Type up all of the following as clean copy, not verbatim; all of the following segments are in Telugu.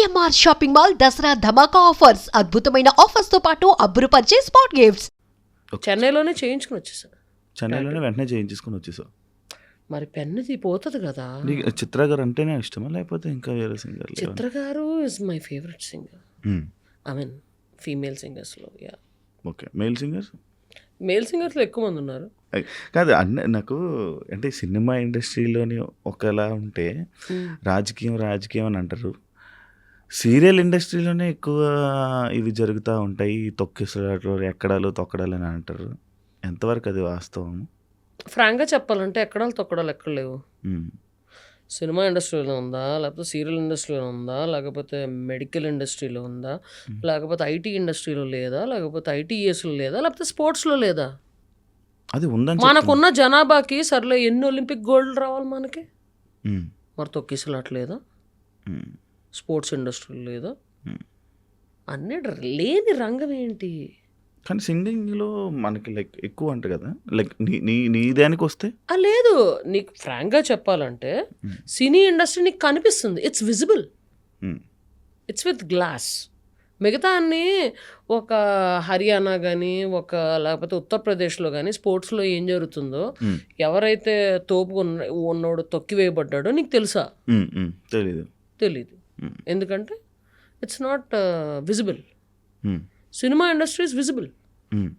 సిఎంఆర్ షాపింగ్ మాల్ దసరా ధమాకా ఆఫర్స్. అద్భుతమైన ఆఫర్స్ తో పాటు అబ్బురుపరిచే స్పాట్ గిఫ్ట్స్. చెన్నైలోనే చేయించుకుని వచ్చేసా. చెన్నైలోనే వెంటనే చేయించుకుని వచ్చేసావు. మరి పెన్నుది పోతుంది కదా. నీకు చిత్ర గారు అంటేనే ఇష్టమా లేకపోతే ఇంకా వేరే సింగర్? చిత్ర గారు is my favourite singer. I mean female సింగర్స్లో. Yeah, okay. Male singers? Male సింగర్స్లో ఎక్కువ మంది ఉన్నారు. కాదు నాకు అంటే సినిమా ఇండస్ట్రీలోని ఒకలా ఉంటే రాజకీయం అని అంటారు. సీరియల్ ఇండస్ట్రీలోనే ఎక్కువ ఇవి జరుగుతూ ఉంటాయి, తొక్కిసలాట్లు, ఎక్కడాలు తొక్కడాలు అని అంటారు. ఎంతవరకు అది వాస్తవం? ఫ్రాంక్గా చెప్పాలంటే ఎక్కడాలు తొక్కడాలు ఎక్కడ లేవు. సినిమా ఇండస్ట్రీలో ఉందా, లేకపోతే సీరియల్ ఇండస్ట్రీలో ఉందా, లేకపోతే మెడికల్ ఇండస్ట్రీలో ఉందా, లేకపోతే ఐటీ ఇండస్ట్రీలో లేదా, లేకపోతే ఐటీఎస్లో లేదా, లేకపోతే స్పోర్ట్స్లో లేదా? అది ఉందని మనకున్న జనాభాకి సర్లే ఎన్ని ఒలింపిక్ గోల్డ్ రావాలి మనకి? మరి తొక్కిసలాట్లేదా? స్పోర్ట్స్ ఇండస్ట్రీలో లేదా? అన్నీ లేని రంగం ఏంటి? కానీ సింగింగ్లో మనకి లైక్ ఎక్కువ అంట కదా, లైక్ నీ దానికి వస్తే లేదు. నీకు ఫ్రాంక్గా చెప్పాలంటే సినీ ఇండస్ట్రీ నీకు కనిపిస్తుంది, it's visible, it's with glass. మిగతా అన్నీ ఒక హర్యానా కానీ లేకపోతే ఉత్తరప్రదేశ్లో కానీ స్పోర్ట్స్లో ఏం జరుగుతుందో, ఎవరైతే తోపు ఉన్నోడు తొక్కివేయబడ్డాడో నీకు తెలుసా? తెలీదు. ఎందుకంటే it's not visible. Cinema industry is visible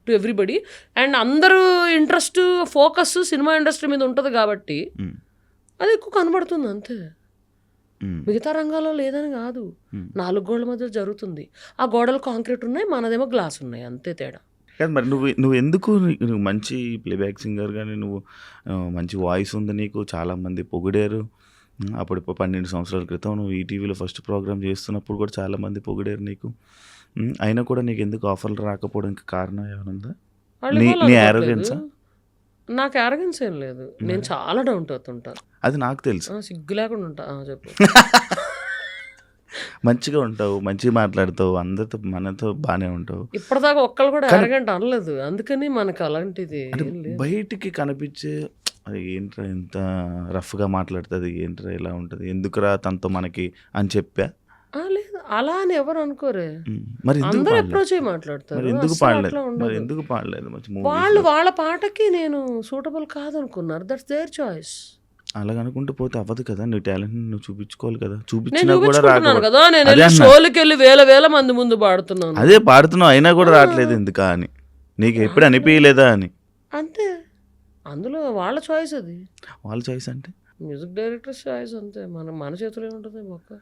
to everybody. And అందరూ ఇంట్రెస్ట్, ఫోకస్ సినిమా ఇండస్ట్రీ మీద ఉంటుంది కాబట్టి అది ఎక్కువ కనబడుతుంది అంతే. మిగతా రంగాల్లో లేదని కాదు. 4 గోడల మధ్య జరుగుతుంది. ఆ గోడలు కాంక్రీట్ ఉన్నాయి, మనదేమో గ్లాస్ ఉన్నాయి, అంతే తేడా. కానీ మరి నువ్వు ఎందుకు నువ్వు మంచి ప్లేబ్యాక్ సింగర్ కానీ నువ్వు మంచి వాయిస్ ఉంది నీకు, చాలామంది పొగిడారు. అప్పుడు 12 సంవత్సరాల క్రితం నువ్వు ఈటీవీలో ఫస్ట్ ప్రోగ్రామ్ చేస్తున్నప్పుడు కూడా చాలామంది పొగిడారు నీకు. అయినా కూడా నీకు ఎందుకు ఆఫర్లు రాకపోవడానికి కారణం ఏమనుందా? నీ యారోగెన్సా? నాకు యారోగెన్స్ ఏం లేదు. నేను చాలా డౌన్ టు ఎర్త్ ఉంటాను. అది నాకు తెలుసు. సిగ్గు లేకుండా ఉంటా. చెప్పు. మంచిగా ఉంటావు, మంచిగా మాట్లాడతావు, అందరితో మనతో బాగానే ఉంటావు. ఇప్పటిదాకా ఒక్కళ్ళు కూడా యారోగెంట్ అనలేదు. అందుకని మనకు అలాంటిది బయటికి కనిపించే ఏంట్రా ఇంత రఫ్గా మాట్లాడుతుంది, ఏంట్రా ఇలా ఉంటుంది, ఎందుకురా తనతో మనకి అని చెప్పా? లేదు, అలా అని ఎవరు అనుకోరే. మరి అందరూ అప్రోచ్ అయ్యి మాట్లాడతారు. ఎందుకు పాడలేదు? వాళ్ళు వాళ్ళ పాటకి నేను సూటబుల్ కాదనుకున్నారు. That's their choice. అలాగ అనుకుంటూ పోతే అవ్వదు కదా. నీ టాలెంట్ నువ్వు చూపించుకోవాలి కదా. నేను చూపించినా కూడా చూపించుకుంటున్నాను కదా. నేను షోలకి వెళ్ళి వేల మంది ముందు పాడుతున్నాను. అదే పాడుతున్నావు, అయినా కూడా రావట్లేదు ఎందుకా అని నీకు ఎప్పుడు అనిపించలేదా అని? అంతే. అందులో వాళ్ళ చాయిస్. అది వాళ్ళ చాయిస్ అంటే మ్యూజిక్ డైరెక్టర్ చాయిస్. అంతే. మన చేతిలో ఉంటుంది బొక్క.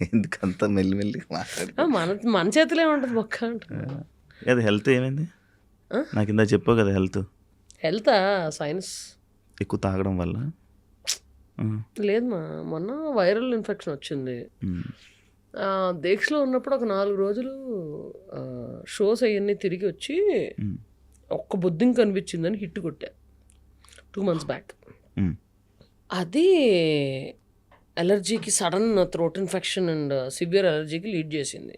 ఎందుకంత మెల్లిమెల్లి మాట్లాడు. మన చేతిలో ఉంటుంది బొక్క అంటే. అది హెల్త్ ఏమైంది? నాకు ఇందా చెప్పావు కదా హెల్త్ సైన్స్ ఎక్కువ తాగడం వల్ల. లేదు మొన్న వైరల్ ఇన్ఫెక్షన్ వచ్చింది. దీక్షలో ఉన్నప్పుడు ఒక 4 రోజులు షోస్ అవన్నీ తిరిగి వచ్చి ఒక్క బొద్దింక కనిపించిందని హిట్ కొట్టా 2 months బ్యాక్. అది అలర్జీకి, sudden throat infection and severe అలర్జీకి లీడ్ చేసింది.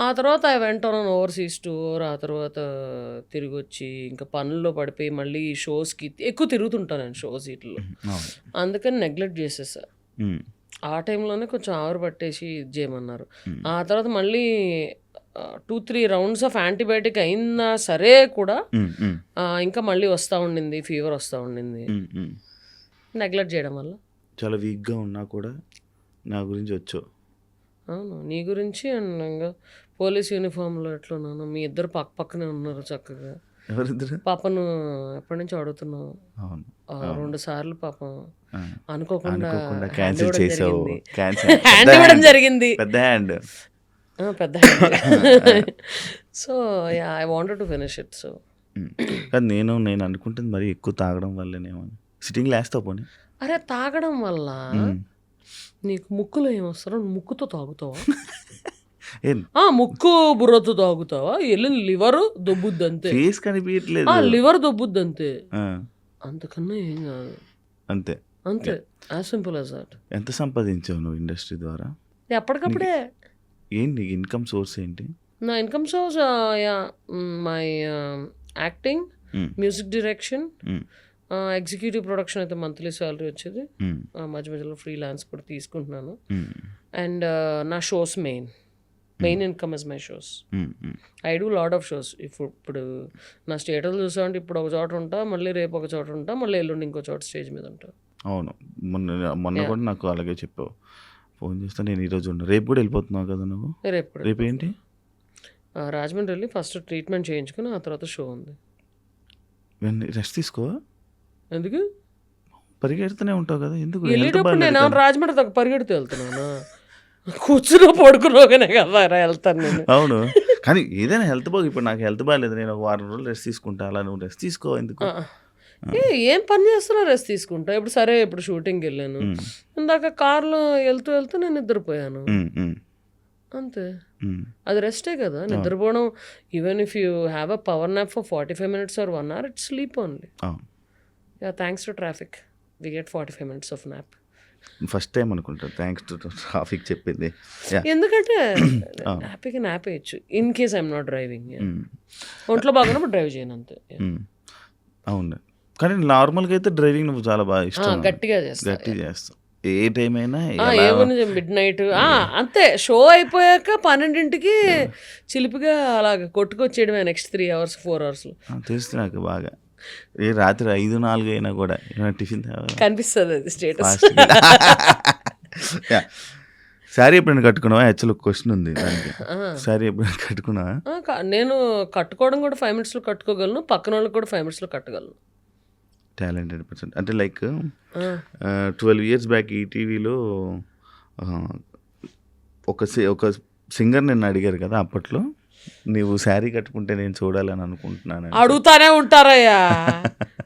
ఆ తర్వాత I went on overseas tour. ఆ తర్వాత తిరిగి వచ్చి ఇంకా పనుల్లో పడిపోయి మళ్ళీ షోస్కి ఎక్కువ తిరుగుతుంటాను నేను, షోస్ వీటిలో. అందుకని నెగ్లెక్ట్ చేసేసా. ఆ టైంలోనే కొంచెం ఆవిరి పట్టేసి ఇది చేయమన్నారు. ఆ తర్వాత మళ్ళీ 2-3 రౌండ్స్ ఆఫ్ యాంటీబయాటిక్ అయినా సరే కూడా ఇంకా మళ్ళీ వస్తూ ఉండింది, ఫీవర్ వస్తూ ఉండింది. నెగ్లెక్ట్ చేయడం వల్ల చాలా వీక్గా ఉన్నా కూడా నా గురించి వచ్చావు. అవును, నీ గురించి. అండ్ ఇంకా పోలీస్ యూనిఫామ్లో ఎట్లున్నాను, మీ ఇద్దరు పక్కనే ఉన్నారు చక్కగా. ఎవరిద్దరు? పాపను ఎప్పటి నుంచి అడుగుతున్నావు. 2 సార్లు పాపం అనుకోకుండా క్యాన్సిల్ చేసావు. హ్యాండ్ ఇవ్వడం జరిగింది, పెద్ద hand. So I wanted to finish it. So కానీ నేను అనుకుంటుంది మరి ఎక్కువ తాగడం వల్లనేమో. సిట్టింగ్ లేస్తావు పోనీ. అరే తాగడం వల్ల నీకు ముక్కులో ఏమొస్తారో, ముక్కుతో తాగుతావా? ముక్కు బుర్రతో తాగుతావా? వెళ్ళిన లివర్ దొబ్బుద్ది అంతే. ఫేస్ కనిపించట్లేదు, లివర్ దొబ్బుద్ది అంతే. అంతకన్నా ఏం కాదు. అంతే యాజ్ సింపుల్ యాజ్ దట్. ఎంత సంపాదించావు నువ్వు ఇండస్ట్రీ ద్వారా? ఎప్పటికప్పుడే. ఏంటి ఇన్కమ్ సోర్స్ ఏంటి? నా income source my acting, music direction, executive production అయితే మంత్లీ శాలరీ వచ్చేది. మధ్య మధ్యలో ఫ్రీలాన్స్ కూడా తీసుకుంటున్నాను. అండ్ నా shows main income is my shows. I do lot of shows. ఇప్పుడు నా స్టేటస్ చూసామంటే ఇప్పుడు ఒక చోట ఉంటా, మళ్ళీ రేపు ఒక చోట ఉంటా, మళ్ళీ ఎల్లుండి ఇంకో చోట స్టేజ్ మీద ఉంటా. అవును, మొన్న కూడా నాకు అలాగే చెప్పావు. ఫోన్ చేస్తా, నేను ఈరోజు ఉన్నా, రేపు కూడా వెళ్ళిపోతున్నావు కదా నువ్వు? రేపు ఏంటి? రాజమండ్రి వెళ్ళి ఫస్ట్ ట్రీట్మెంట్ చేయించుకుని ఆ తర్వాత షో ఉంది. రెస్ట్ తీసుకో. ఎందుకు? పరిగెడుతూనే ఉంటావు కదా, ఎందుకు? వెళ్ళేటప్పుడు నేను రాజమండ్రి దాకా పరిగెడుతూ వెళ్తున్నాను. కూర్చుని పడుకున్నాగానే కదా వెళ్తాను నేను. అవును, కానీ ఏదైనా హెల్త్ బాగు. ఇప్పుడు నాకు హెల్త్ బాగాలేదు, నేను ఒక 1 వారం రోజులు రెస్ట్ తీసుకుంటా. అలా నువ్వు రెస్ట్ తీసుకో. ఎందుకు? ఏం పని చేస్తున్నా రెస్ట్ తీసుకుంటా. ఇప్పుడు సరే, ఇప్పుడు షూటింగ్కి వెళ్ళాను, ఇందాక కార్లో వెళ్తూ నేను నిద్రపోయాను అంతే. అది రెస్టే కదా, నిద్రపోవడం. Even if you have a power nap for 45 minutes or 1 hour, it's sleep only. Thanks to traffic we get 45 minutes of nap. First time అనుకుంటా థ్యాంక్స్ టు ట్రాఫిక్ చెప్పింది. ఎందుకంటే హ్యాపీగా నాప్ వేయచ్చు in case I'm not driving. ఒంట్లో బాగున్నప్పుడు డ్రైవ్ చేయను అంతే. అవును, కానీ నార్మల్గా అయితే డ్రైవింగ్ నువ్వు చాలా బాగా ఇష్టం. గట్టిగా చేస్తావు ఏ టైం అయినా. ఏముంది, మిడ్ నైట్ అంతే. షో అయిపోయాక 12ంటికి చిలిపిగా అలాగ కొట్టుకొచ్చేయడమే. నెక్స్ట్ 3 hours 4 hours తెలుసు నాకు బాగా. ఏ రాత్రి 5-4 అయినా కూడా టిఫిన్ కనిపిస్తుంది అది స్టేటస్. శారీ ఎప్పుడైనా కట్టుకున్నావా? యాక్చువల్ క్వశ్చన్ ఉంది దానికి. శారీ ఎప్పుడైనా కట్టుకున్నావా? నేను కట్టుకోవడం కూడా 5 minutes కట్టుకోగలను, పక్కన వాళ్ళకి కూడా 5 minutes కట్టగలను. Talented person. అంటే లైక్ 12 years బ్యాక్ ఈటీవీలో ఒక సింగర్ నిన్ను అడిగారు కదా, అప్పట్లో నువ్వు శారీ కట్టుకుంటే నేను చూడాలని అనుకుంటున్నాను. అడుగుతానే ఉంటారయ్యా,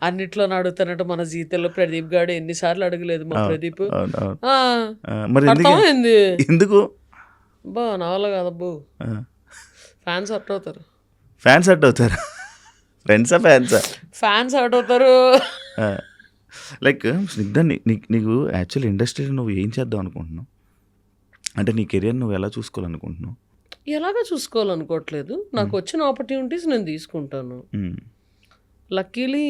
అన్నిట్లో అడుగుతానంటే. మన జీతంలో ప్రదీప్ గారు ఎన్నిసార్లు అడగలేదు మా ప్రదీప్. మరి ఎందుకు? బా నా వల్ల కాదబ్బు. ఫ్యాన్స్ హర్ట్ అవుతారు. ఫ్యాన్స్ హర్ట్ అవుతారా? ఫ్యాన్స్ హర్ట్ అవుతారు. లైక్ స్నిగ్ధ, నీకు యాక్చువల్ ఇండస్ట్రీలో నువ్వు ఏం చేద్దాం అనుకుంటున్నావు? అంటే నీ కెరియర్ నువ్వు ఎలా చూసుకోవాలనుకుంటున్నావు? ఎలాగా చూసుకోవాలనుకోవట్లేదు. నాకు వచ్చిన ఆపర్చునిటీస్ నేను తీసుకుంటాను. Luckily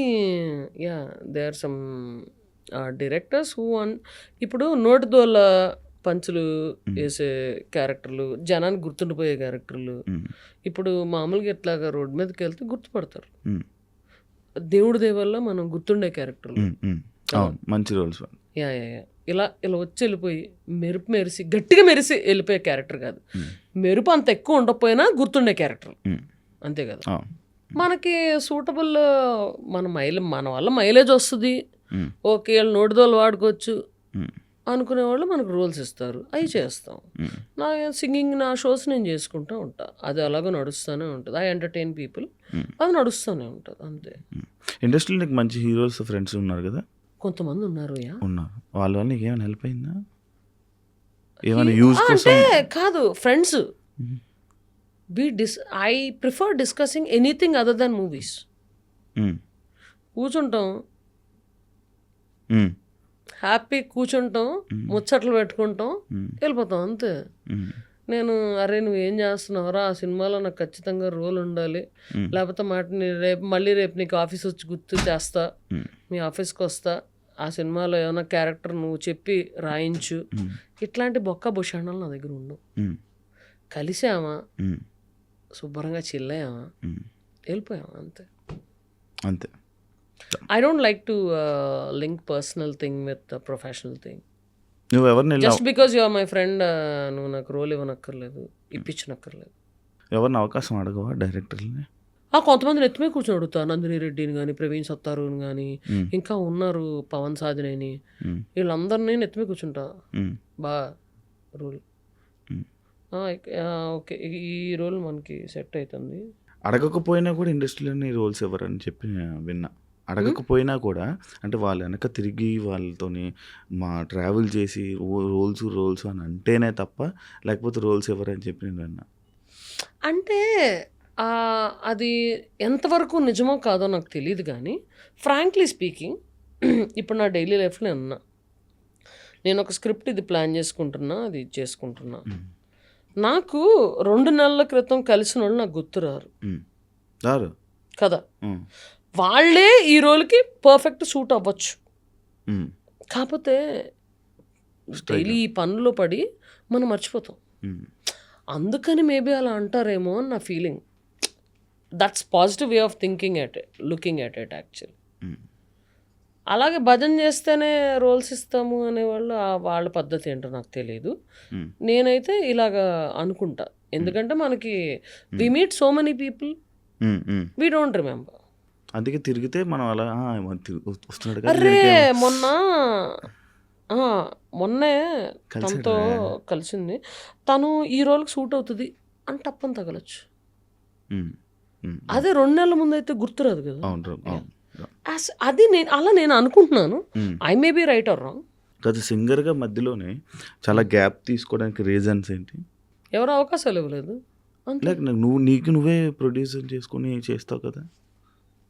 they are some directors who ఇప్పుడు నోటిదోల పంచులు వేసే క్యారెక్టర్లు, జనానికి గుర్తుండిపోయే క్యారెక్టర్లు. ఇప్పుడు మామూలుగా ఎట్లాగా రోడ్ మీదకి వెళ్తే గుర్తుపడతారు. దేవుడి దేవల్ల మనం గుర్తుండే క్యారెక్టర్లు, మంచి రోల్స్. ఇలా వచ్చి వెళ్ళిపోయి గట్టిగా మెరిసి వెళ్ళిపోయే క్యారెక్టర్ కాదు. మెరుపు అంత ఎక్కువ ఉండకపోయినా గుర్తుండే క్యారెక్టర్ అంతే కదా. మనకి సూటబుల్ మన వల్ల మైలేజ్ వస్తుంది, ఓకే వాళ్ళు నోటిదోలు వాడుకోవచ్చు అనుకునే వాళ్ళు మనకు రోల్స్ ఇస్తారు, అవి చేస్తాం. నా సింగింగ్, నా షోస్ నేను చేసుకుంటూ ఉంటా. అది అలాగే నడుస్తూనే ఉంటుంది. ఐ ఎంటర్టైన్ పీపుల్, అది నడుస్తూనే ఉంటుంది అంతే. ఇండస్ట్రీలో నీకు మంచి హీరోస్ ఫ్రెండ్స్ ఉన్నారు కదా? కొంతమంది ఉన్నారు. వాళ్ళ వల్ల నీకు ఏమైనా హెల్ప్ అయిందా? ఏమైనా యూజ్ అంటే కాదు, friends. I prefer discussing anything other than movies. కూర్చుంటాం, హ్యాపీ కూర్చుంటాం, ముచ్చట్లు పెట్టుకుంటాం, వెళ్ళిపోతాం అంతే. నేను అరే నువ్వు ఏం చేస్తున్నావురా, ఆ సినిమాలో నాకు ఖచ్చితంగా రోల్ ఉండాలి, లేకపోతే మళ్ళీ రేపు నీకు ఆఫీస్ వచ్చి గుర్తు చేస్తా, మీ ఆఫీస్కి వస్తా, ఆ సినిమాలో ఏమైనా క్యారెక్టర్ నువ్వు చెప్పి రాయించు, ఇట్లాంటి బొక్క భూషణాలు నా దగ్గర ఉండవు. కలిసామా, శుభ్రంగా చిల్లామా, వెళ్ళిపోయామా అంతే. I don't like to link personal thing with the professional thing. నువ్వు ఎవరిని just because you are my friend నువ్వు నాకు రోల్ ఇవ్వనక్కర్లేదు, ఇప్పించనక్కర్లేదు. ఎవరిని అవకాశం అడగవా డైరెక్టర్ని? కొంతమంది ఎత్తుమే కూర్చొని అడుగుతా. నందిని రెడ్డిని కానీ, ప్రవీణ్ సత్తారుని కానీ, ఇంకా ఉన్నారు పవన్ సాధినేని, వీళ్ళందరినీ ఎత్తుమే కూర్చుంటా. రోల్ ఓకే, ఈ రోల్ మనకి సెట్ అవుతుంది. అడగకపోయినా కూడా ఇండస్ట్రీలోని రోల్స్ ఎవరని చెప్పి విన్నా. అడగకపోయినా కూడా అంటే వాళ్ళు వెనక తిరిగి వాళ్ళతోని ట్రావెల్ చేసి రోల్స్ అని అంటేనే తప్ప, లేకపోతే రోల్స్ ఎవరని చెప్పి నేను విన్నా. అంటే అది ఎంతవరకు నిజమో కాదో నాకు తెలియదు, కానీ ఫ్రాంక్లీ స్పీకింగ్ ఇప్పుడు నా డైలీ లైఫ్లో ఉన్నా, నేను ఒక స్క్రిప్ట్ ఇది ప్లాన్ చేసుకుంటున్నా, అది చేసుకుంటున్నా. నాకు 2 నెలల క్రితం కలిసిన వాళ్ళు నాకు గుర్తురారు కదా. వాళ్ళే ఈ రోల్కి పర్ఫెక్ట్ సూట్ అవ్వచ్చు. కాకపోతే డైలీ ఈ పనుల్లో పడి మనం మర్చిపోతాం. ఉమ్, అందుకని మేబీ అలా అంటారేమో అని నా feeling. That's positive way of thinking at it, looking at it actually. Um, అలాగే భజన చేస్తేనే రోల్స్ ఇస్తాము అనేవాళ్ళు వాళ్ళ పద్ధతి ఏంటో నాకు తెలియదు. ఉమ్, నేనైతే ఇలాగా అనుకుంటా. ఎందుకంటే మనకి we meet so many people, um, um. We don't remember. అందుకే తిరిగితే మనం అలా వస్తున్నాడు కదా అరే దీనికి మొన్నే కలిసాడా? తనతో కలిసింది. తను ఈ రోల్కి సూట్ అవుతుంది అని టప్పని తగలచ్చు. ఉమ్, ఉమ్, అదే 2 నెలల ముందు అయితే గుర్తురాదు కదా. అవును అవును. అది నేను అనుకుంటున్నాను. Um. I may be right or wrong. కదా సింగర్గా మధ్యలోనే చాలా గ్యాప్ తీసుకోవడానికి రీజన్స్ ఏంటి? ఎవరు అవకాశాలు ఇవ్వలేదు అంతే. లైక్ నువ్వే ప్రొడ్యూసర్ చేసుకుని చేస్తావు కదా,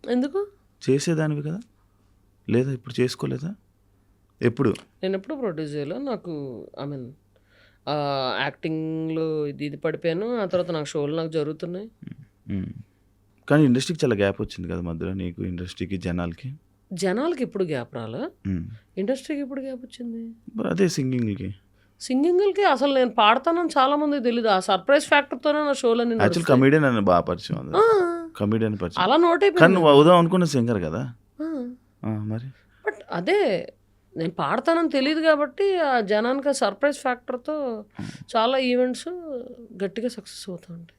ఎందుకు? చేసేదానివి కదా, లేదా ఇప్పుడు చేసుకోలేదా? ఎప్పుడు? నేను ఎప్పుడు ప్రొడ్యూస్ చేయలేదు. నాకు ఐ మీన్ యాక్టింగ్లో ఇది పడిపోయాను. ఆ తర్వాత నాకు షోలు నాకు జరుగుతున్నాయి. ఉమ్. కానీ ఇండస్ట్రీకి చాలా గ్యాప్ వచ్చింది కదా మధ్యలో, నీకు ఇండస్ట్రీకి జనాలకి. జనాలకి ఎప్పుడు గ్యాప్ రాలే, ఉమ్. ఇండస్ట్రీకి ఎప్పుడు గ్యాప్ వచ్చింది? అదే సింగింగ్కి. సింగింగ్కి అసలు నేను పాడతానని చాలా మందికి తెలియదు. ఆ సర్ప్రైజ్ ఫ్యాక్టర్తోనే నా షోలన్నీ యాక్చువల్ కమెడియన్ అని బాగా పరిచయం ఉంది, కమెడియన్ పరిచయం. అలా నోట్ కానీ అయిపోయింది. నువ్వు అవుదాం అనుకున్న సింగర్ కదా. మరి బట్ అదే నేను పాడతానని తెలియదు కాబట్టి ఆ జనానికి సర్ప్రైజ్ ఫ్యాక్టర్తో చాలా ఈవెంట్స్ గట్టిగా సక్సెస్ అవుతా ఉంటాయి.